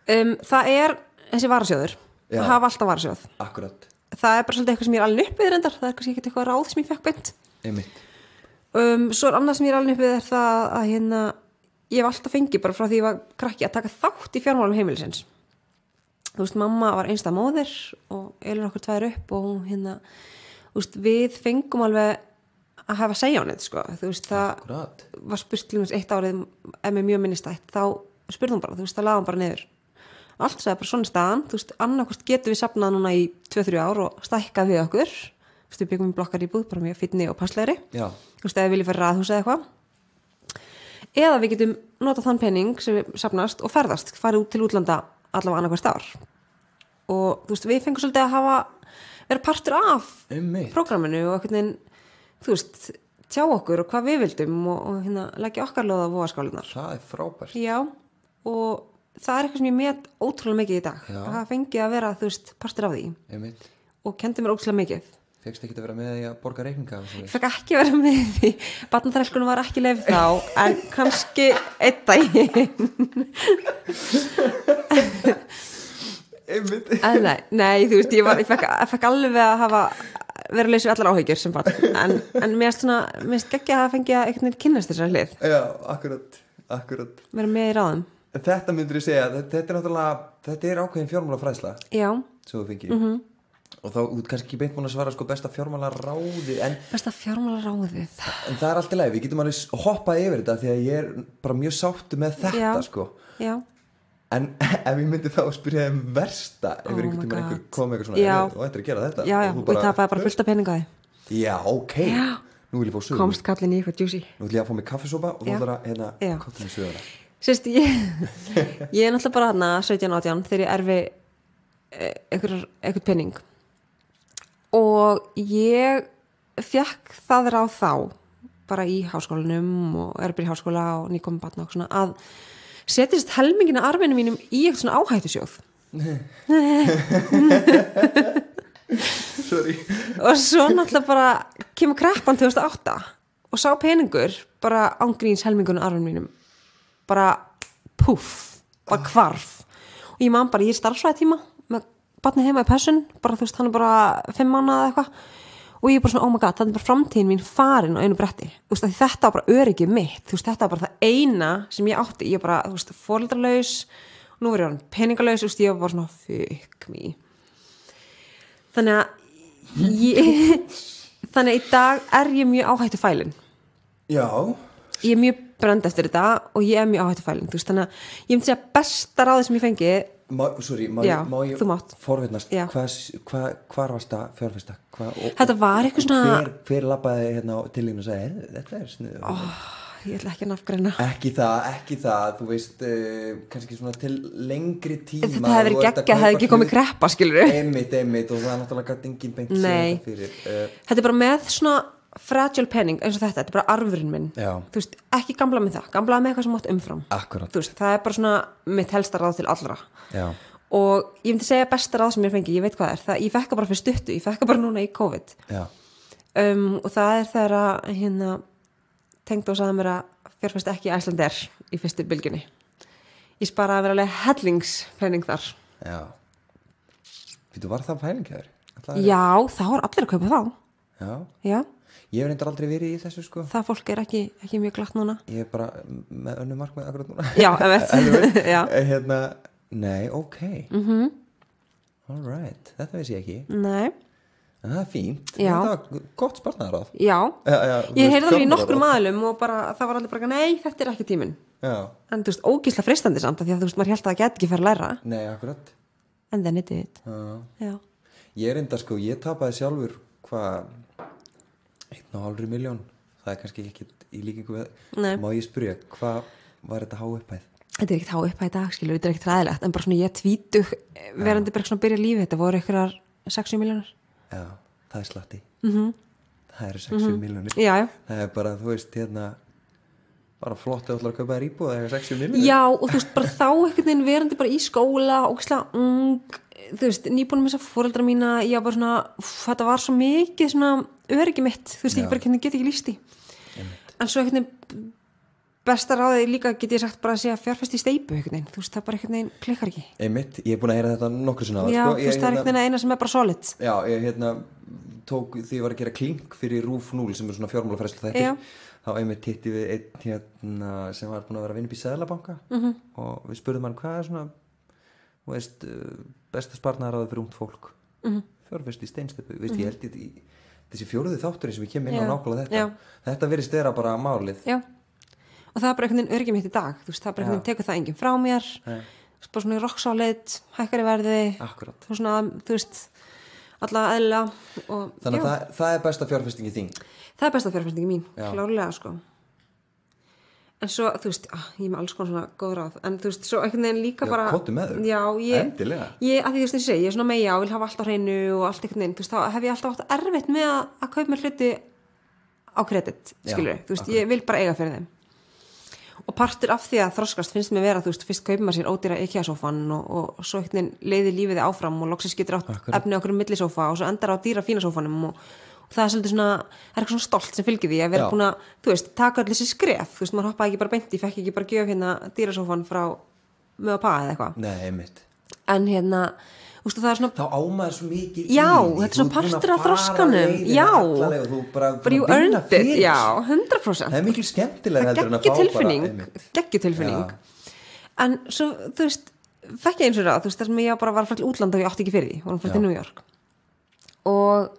það er þessi varasjóður. Að hafa alltaf varasjóð. Akkurat. Það er bara svolítið eitthvað sem ég er alveg upp við reyndar. Það er kannski ekki eitthvað ráð sem ég fekk beint. Einmitt. Svo er annað sem ég er alveg upp við er það að ég hef alltaf fengið bara frá því ég var krakki að taka þátt í fjármálum heimilisins. Þú veist, mamma var einstæð móðir og Elín okkur tvær upp og hún þú veist, við fengum alveg að hafa að segja á neitt, sko. Þú veist, það var spurt til eitt árið ef mér mjög minnistætt, þá spurði hún bara, þú veist, það laði hún bara niður. Allt sagði bara svona staðan, þú veist, annarkvort getum við safnað núna í 2-3 ár og stækkað við okkur. Þú veist, við byggum í blokkar íbúð, bara mjög fínni og passlegri. Já. Þú veist, ef við viljum fara raðhús eða eitthvað. Eða við getum notað þann penning sem við safnast og ferðast, farið út til útlanda allavega annarkvært ár. Og þú veist, við fengum svolítið að vera partur af prógraminu og einhvern veginn, þú veist, tjá okkur og hvað við vildum og leggja okkar lóð á vogaskálunar. Það er frábært. Já, og það er eitthvað sem ég met ótrúlega mikið í dag. Það fengið að vera, þú veist, partur af því. Einmitt. Og kendi mér ótrúlega mikið. Fékkst ekki að vera með því að borga reikninga? Ég fekk ekki að vera með því. Barnaþrælkunum var ekki leyfð þá, en kannski einn daginn. Einmitt. Nei, þú veist, ég fekk alveg að vera laus við allar áhyggjur sem barn. En mér finnst ekki að fengja einhvern veginn kynnast þessari hlið. Já, akkurat. Vera með í ráðum. Þetta myndur ég segja, þetta er náttúrulega, þetta er ákveðin fjármálafræðsla. Já. Svo þú fengið. Og þá, þú kannski ekki beint búin að svara sko besta fjármálaráðið, en... Besta fjármálaráðið. En það er allt í lagi, við getum alveg hoppað yfir þetta því að ég er bara mjög sáttur með þetta, sko. Já. En ef ég myndi þá að spyrja versta, ef einhvern tímann einhver kom eitthvað svona, og þetta er að gera þetta. Já, og ég tapaði bara fullt af peninga því. Já, ok. Já. Nú vil ég fá sögur. Komst kallinn í eitthvað juicy. Nú vil ég að fá mig kaffisopa og þú ætlar að kalla mig söguna. Sérst, ég er náttúrulega bara þarna 17-18 þegar ég erfi einhvern penning og ég fekk það ráð þá bara í háskólanum og er bara í háskóla og nýkominn barn og svona að setjast helmingina arfinu mínum í eitthvað svona áhættusjóð. Sorry. Og svo náttúrulega bara kemur kreppan 2008 og sá peningur bara ángríns helmingunum arfinu mínum bara puff, bara hvarf og ég man bara, ég er starfsvæðtíma með barnið heima í Pessun, bara þú veist hann er bara 5 mánuða eða eitthvað og ég er bara svona, oh my god, það er bara framtíðin mín farin á einu bretti, þú veist, þetta var bara öryggið mitt, þú veist, þetta var bara það eina sem ég átti, ég bara, þú veist, foreldralaus og nú var ég peningalaus, þú veist, ég var bara svona, fuck me þannig að þannig að í dag er ég mjög áhættu fælin. Já. Ég er mjög brend eftir þetta og ég er mjög áhættu fælin, þú veist, þannig að ég myndi segja besta ráðið sem ég fengi. Má ég forvitnast, hvar varst það fjárfesta? Þetta var eitthvað svona... Hver labbaði hérna til þín og sagði, þetta er sniður? Ég ætla ekki að nafngreina. Ekki það, þú veist, kannski svona til lengri tíma. Þetta hefði verið geggjað, það hefði ekki komið kreppa, skilur við. Einmitt, og það er náttúrulega gæti engin beint sér þetta fyrir. Þetta er bara með svona fragile penning eins og þetta er bara arfurinn minn. Já. Þú veist, ekki gamla með það, gamla með eitthvað sem átt umfram. Akkurat. Þú veist, það er bara svona mitt helsta ráð til allra. Já. Og ég myndi segja besta ráð sem ég fengi, ég veit hvað það er, ég fekk bara fyrir stuttu, ég fekk bara núna í COVID. Já. Og það er þegar að tengd og sagði mér að fjárfest ekki í Icelandair í fyrstu bylgjunni. Ég sparaði að vera alveg hellingspenning þar. Já. Þú var það pæling hér? Já, það var allir að kaupa þá. Já. Ég hef reyndar aldrei verið í þessu sko. Það fólk er ekki mjög glatt núna. Ég er bara með önnum markmið akkurat núna. Já, já. Nei, ok. All right, þetta veist ég ekki. Nei. En það er fínt. Já. Það var gott sparnaðaráð. Já. Ég heyrði það í nokkrum aðlum og bara, það var allir bara, nei, þetta er ekki tíminn. Já. En þú veist, ógeðslega freistandi samt af því að þú veist, maður hélt að það geti ekki fara að læra. Nei, akkurat. And then it did. Já. Ég er enda sko, ég tapaði sjálfur 1,5 milljón. Það er kannski ekki í líkingu við. Nei. Má ég spyrja, hvað var þetta há upphæð? Þetta er ekkert há upphæð í dag, skilur, þetta er ekkert ræðilegt, en bara svona ég tvítug verandi bara svona byrja lífið, þetta voru einhverjar 60 milljónir. Já, það er slatti. Það það eru 60 milljónir. Það er bara, þú veist, bara flott að ætla að kaupa þér íbúð eða 60 milljónir. Já, og þú veist, bara þá einhvern veginn verandi bara í skóla og þú veist, nýbúin með þess að foreldra mína, ég var bara svona, þetta var svo mikið svona öryggi mitt, þú veist, ég bara get ekki lýst í. En svo einhvern veginn besta ráðið líka get ég sagt bara að sé að fjárfesta í steypu einhvern veginn, þú veist, það bara einhvern veginn klikkar ekki. Einmitt, ég er búin að heyra þetta nokkuð svona. Já, þú veist, það er einhvern veginn eina sem er bara solid. Já, ég tók því ég var að gera klink fyrir RÚV 0 sem er svona fjármálafræðslu þættir. Þá einmitt hitti við einn sem var búin að vera að vinna upp í Seðlabanka og við spurðum hann hvað er svona, þú veist, besta sparnaðaráðið fyrir ungt fólk. Fjárfesta í steinsteypu, veist, ég held þessi fjóruði þátturinn sem við kemum inn á nákvæmlega þetta. Þetta virðist vera bara málið. Já. Og það er bara einhvern veginn öryggi mitt í dag, þú veist, það er bara einhvern veginn tekur það enginn frá mér, bara svona rock solid, hækkar í verði, svona, þú veist, alla eðla. Þannig að það er besta fjárfestingi þín? Það er besta fjárfestingi mín, klárlega, sko. En svo, þú veist, ég er með alls konar svona góð ráð, en þú veist, svo einhvern veginn líka bara... Já, kottu með þau? Já, endilega. Að því þú veist, ég er svona meja og vil hafa allt á hreinu og allt einhvern veginn, þú veist, þá hef ég alltaf átt erfitt með að kaupa mér hluti á kredit, skilur, þú veist, ég vil bara eiga fyrir þeim. Og partur af því að þroskast finnst mér vera, þú veist, fyrst kaupir maður sér ódýra IKEA-sófan og svo einhvern veginn leiðir lífið þig áfram og loksins getur átt efni okkur millisófa og svo endar á dýra fína sófanum og það er svolítið svona, er eitthvað svona stolt sem fylgir því að vera búin að, þú veist, taka allir þessi skref, þú veist, maður hoppaði ekki bara beint, ég fekk ekki bara gjöf hérna dýrasófan frá með að paða eða eitthvað. Nei, einmitt. En þú veist, það er svona... Þá ámaður svo mikið í. Já, þetta er svona partur af þroskanum. Já, bara you earned it, já, 100%. Það er miklu skemmtilega heldur en að fá bara... Geggjutilfinning. En svo, þú veist, fekk ég eins og ráð, þú veist, þar sem ég bara var að fara til útlanda og ég átti ekki fyrir því, vorum fara til New York. Og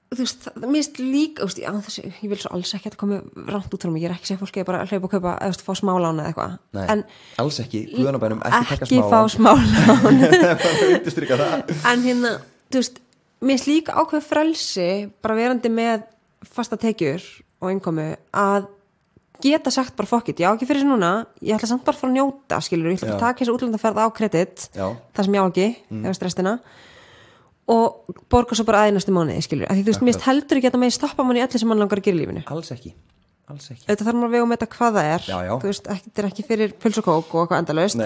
þú veist, mér finnst líka, þú veist, ég vil svo alls ekki að þetta komi rangt út frá mig, ég er ekki sem fólki bara að hlaupa og kaupa eða fá smálána eða eitthvað. Nei, en alls ekki, guðanabænum, ekki taka smálán. Ekki fá smálán. Það er bara að undirstrika það. En þú veist, mér finnst líka ákveð frelsi, bara verandi með fasta tekjur og innkomu, að geta sagt bara fuck it, já ekki fyrir þessu núna, ég ætla samt bara að fara að njóta, skilur, ég ætla bara að taka þessu útlandaferð á kredit, það sem ég á ekki, ef stressina. Og borga svo bara aðeinastu mánuði, skilur, af því þú veist, mér finnst heldur ekki að það megi stoppa manni í öllu sem mann langar að gera í lífinu. Alls ekki. Þetta þarf maður að vega og meta hvað það er, þú veist, þetta er ekki fyrir puls og kók og eitthvað endalaust,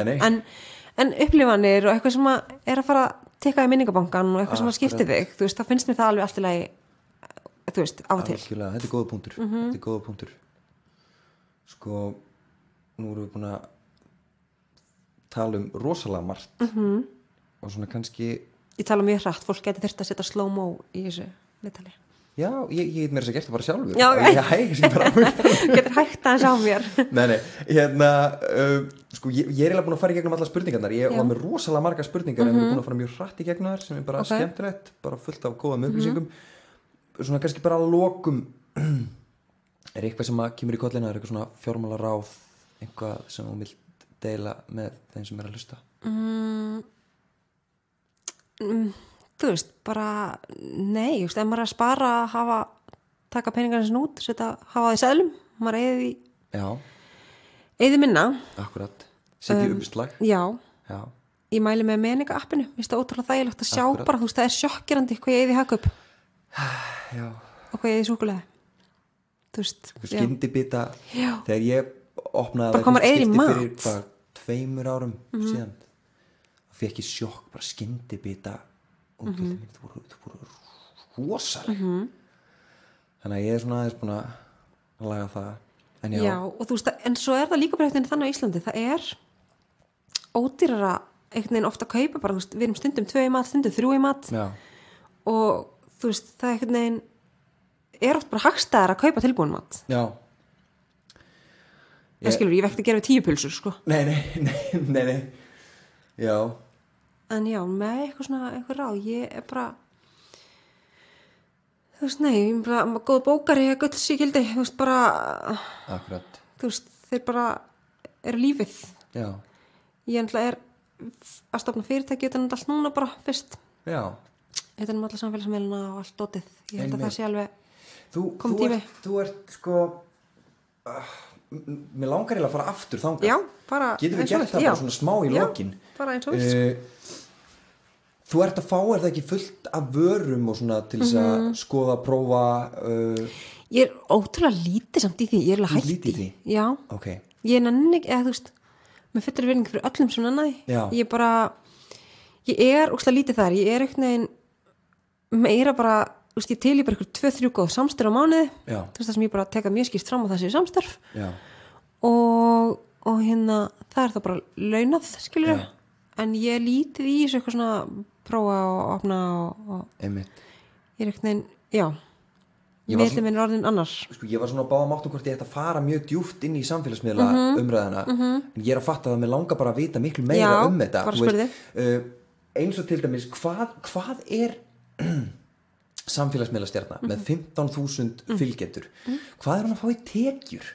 en upplifanir og eitthvað sem er að fara að tekka í minningabankan og eitthvað sem að skipti þig, þú veist, það finnst mér það alveg allt í lagi, þú veist, af og til. Algjörlega, þetta er góða punktur, þetta er góða punktur. Sko, nú erum við búin að tala rosalega margt og svona kannski ég tala mjög hratt, fólk geti þurft að setja slow-mo í þessu viðtali. Já, ég heit mér þess að gert það bara sjálfur. Já, ég getur hægt aðeins á mér. Nei, sko, ég er eiginlega búin að fara í gegnum alla spurningarnar. Ég var með rosalega margar spurningar en við erum búin að fara mjög hratt í gegnum þar sem er bara skemmtilegt, bara fullt af góðum upplýsingum. Svona kannski bara að lokum, er eitthvað sem kemur í kollina, er eitthvað svona fjármálaráð, eitthvað sem þú vilt deila með þeim sem er að hlusta? Þú veist, bara nei, ef maður er að spara taka peningarnir sinni út, hafa það í seðlum, maður eyði minna. Akkurat, setja uppslag. Já, ég mæli með Meniga appinu, mér finnst það ótrúlega þægilegt að sjá bara, þú veist, það er sjokkirandi hvað ég eyði hagkaup og hvað ég eyði súkulega. Þú veist, skyndibita, þegar ég opnaði bara komar eyði í mat fyrir 2 árum síðan fekk ég sjokk, bara skyndibita og þú voru rosaleg þannig að ég er svona aðeins búin að laga það en já, og þú veist, en svo er það líka bara þannig á Íslandi, það er ódýrara einhvern veginn ofta að kaupa bara, þú veist, við erum stundum 2 í mat, stundum 3 í mat og þú veist, það einhvern veginn er oft bara hagstæðar að kaupa tilbúin mat það skilur, ég vekti að gera við 10 pulsur, sko nei já en já, með eitthvað svona, eitthvað ráð, ég er bara þú veist, nei, ég er bara góð bókari, gulls í gildi, þú veist, bara akkurat, þú veist, þeir bara eru lífið ég ætla að stofna fyrirtæki utan allt núna bara fyrst utan alla samfélagsmiðluna og allt dótið, ég held að það sé alveg kom tími. Þú ert sko mér langar eiginlega að fara aftur þangað já, bara getum við gert það bara svona smá í lokin bara eins og vilt Þú ert að fá, það ekki fullt af vörum og svona til þess að skoða, prófa Ég ótrúlega lítið samt í því, ég alveg hætti lítið í því? Já, okay. Ég nenni ekki, eða þú veist með fullri virðingu fyrir öllum sem nenni ég ótrúlega lítið þar, ég einhvern veginn meira bara, þú veist, ég til í bara ykkur 2-3 góð samstörf á mánuði þú veist það sem ég bara teka mjög skýrt fram á þessi samstörf og það það bara launað, skilur en ég lítið í þessu eitthvað svona prófa og opna og einmitt ég einhvern veginn, Milli minn orðin annars. Sko, ég var svona að báða máttum hvort ég ætti að fara mjög djúpt inn í samfélagsmiðla umræðina en ég að fatta að mér langar bara að vita miklu meira þetta. Bara spurði. Eins og til dæmis, hvað samfélagsmiðlastjarna með 15.000 fylgjendur? Hvað hún að fá í tekjur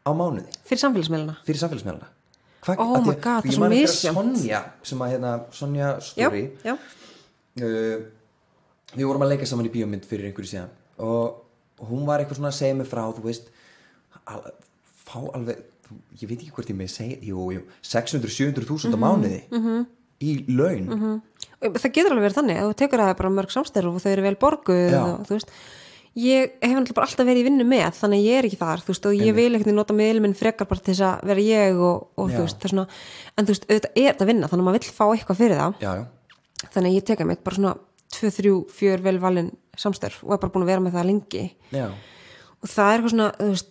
á mánuði? Fyrir samfélagsmiðlana? Fyrir samfélagsmiðlana. Oh my god, það er svo misjæmt. Sonja, sem að Sonja Story við vorum að leika saman í bíómynd fyrir einhverju síðan og hún var eitthvað svona að segja mig frá, þú veist fá alveg, ég veit ekki hvort ég með segja 600-700.000 á mánuði í laun Það getur alveg verið þannig að þú tekur það bara mörg samstærf og þau eru vel borguð og þú veist, ég hef bara alltaf verið í vinnu með, þannig að ég er ekki þar þú veist, og ég vil ekkert nota miðil minn frekar bara til þess að vera ég og þú veist, það er svona en þú veist, auðvitað er þetta að vinna, þannig að maður vill fá eitthvað fyrir það þannig að ég teka mig bara svona 2-3-4 vel valin samstörf og er bara búin að vera með það lengi og það er eitthvað svona þú veist,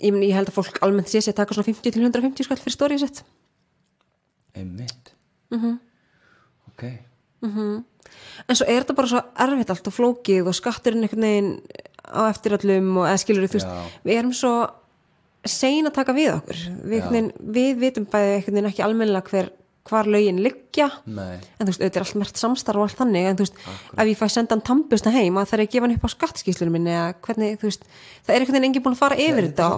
ég held að fólk almennt sé að taka svona 50-150 skall fyrir stórið sitt einmitt ok en svo er þetta bara svo erfitt allt og flókið og skatturinn einhvern veginn á eftir öllum og eða skilur þú veist við erum svo sein að taka við okkur við vitum bæði einhvern veginn ekki almennilega hvar lögin liggja en þú veist, auðvitað er allt mert samstarf og allt þannig en þú veist, ef ég fæ senda hann tannbusta heim að það er að gefa hann upp á skattskýrslunum minni eða hvernig, þú veist, það er einhvern veginn enginn búin að fara yfir þetta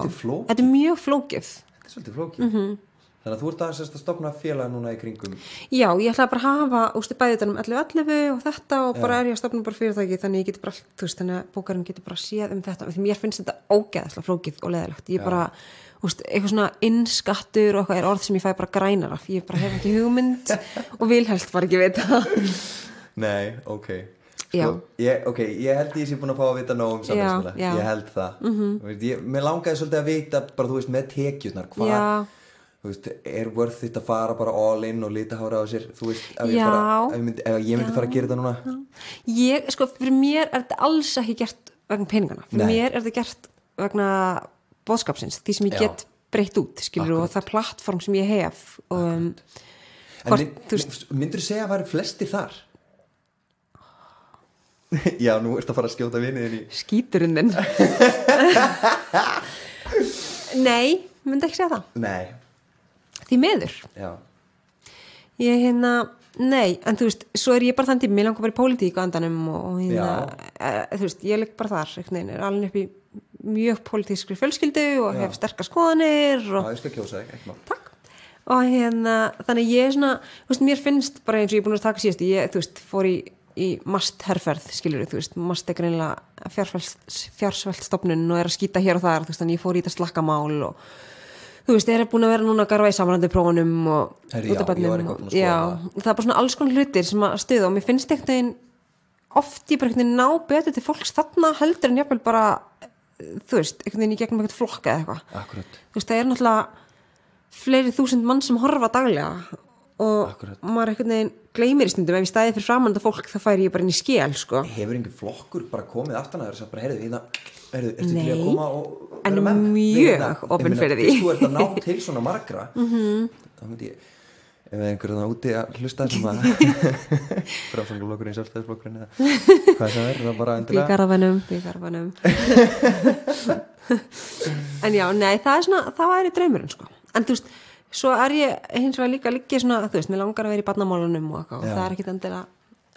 þetta er mjög flókið Þetta er svolítið flókið Þannig að þú ert að stofna félag núna í kringum Já, ég ætlaði bara að hafa ústu bæði þetta 11 og þetta og bara er ég að stofna bara fyrirtæki þannig ég geti bara allt, þú veist, þannig að bókarinn geti bara séð þetta, því mér finnst þetta ógeðslega flókið og leiðilegt, ég bara úst, eitthvað svona innskattur og eitthvað er orð sem ég fæ bara grænar af, ég bara hef ekki hugmynd og vil helst bara ekki vita Nei, ok ég held ég sé búin að fá að vita nóg samfélagsmiðla, ég held það mér langaði svolítið að vita bara, þú veist, með tekjurnar hvað þú veist, er worth it að fara bara all in og lita hára á sér þú veist, ef ég myndi fara að gera þetta núna ég, sko, fyrir mér er þetta alls ekki gert vegna peningana, fyrir mér er þetta gert vegna boðskapsins, því sem ég get breytt út, skilur, og það plattform sem ég hef og myndur þú segja að væri flestir þar? Já, nú ertu að fara að skjóta viniðin í skíturinn þinn Nei, myndi ekki segja það Nei Því miður ég nei, en þú veist svo er ég bara þannig, mér langar bara í pólitík á endanum og þú veist, ég ligg bara þar er alveg upp í mjög pólitískri fjölskyldu og hef sterkar skoðanir og ég skal kjósa þig, ekki maður Takk og þannig ég svona, þú veist, mér finnst bara eins og ég er búin að taka síðast, ég, þú veist, fór í MAST herferð, skilur þú veist, MAST er greinilega fjársveltstofnun og er að skýta hér og þar, þú veist, þannig ég fór í þetta slakkamál og þú veist, ég er búin að vera núna að garfa í samanlandi prófunum og útaböndum það er bara svona alls konar hlutir sem að stuða og mér finnst einhvern veginn oft ég bara einhvern veginn ná betur til fólks þarna heldur en jafnvel bara þú veist, einhvern veginn í gegnum eitthvað flokka eða eitthvað þú veist, það er náttúrulega fleiri þúsund mann sem horfa daglega og maður einhvern veginn gleymir í stundum ef ég stæði fyrir framanda fólk þá færi ég bara inn í skel sko. Hefur einhver flokkur bara komið aftan að þér og bara heyrðu, ertu til að koma og en mjög opinn fyrir því þú ert að ná til svona margra þá myndi ég ef einhver það úti að hlusta sem að fráfangulokkurinn, sjálfstæðisflokkurinn eða hvað sem það bara endilega Bíkarabænum en já, nei, það er svona það væri draumurinn sko en þú veist, svo er ég hins vegar líka liggja svona, þú veist, mér langar að vera í barnamálunum og það er ekkit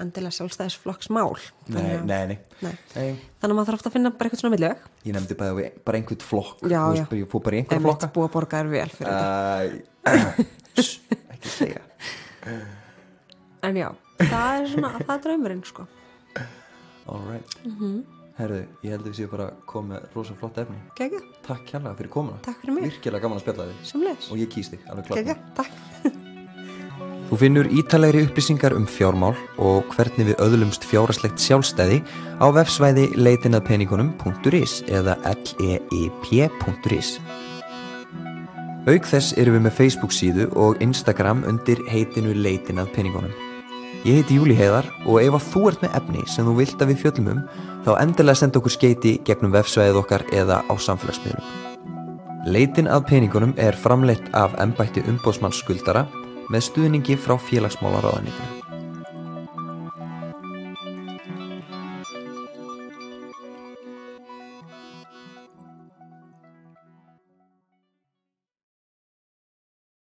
endilega sjálfstæðisflokksmál Nei. Þannig að maður þarf að finna bara eitthvað svona milliveg Ég nefndi bara einhvern flokk ég fór bara í einhvern flokka búið að borga þér vel fyrir þetta ekki segja en já, það er svona það er draumurinn sko alright herðu, ég held að við séum bara komið með rosa flott efni Gekja. Takk kærlega fyrir komuna Takk fyrir mig Virkilega gaman að spjalla þig Sömuleiðis. og ég kýst þig alveg klart Takk Þú finnur ítarlegri upplýsingar fjármál og hvernig við öðlumst fjárhagslegt sjálfstæði á vefsvæði leitinadpeningunum.is eða leip.is. Auk þess erum við með Facebook síðu og Instagram undir heitinu Leitin að peningunum. Ég heiti Júlí Heiðar og ef að þú ert með efni sem þú vilt að við fjöllum þá endilega senda okkur skeyti gegnum vefsvæðið okkar eða á samfélagsmiðlum. Leitin að peningunum framleitt af embætti umboðsmanns skuldara með stuðningi frá félagsmálaráðuneytinu.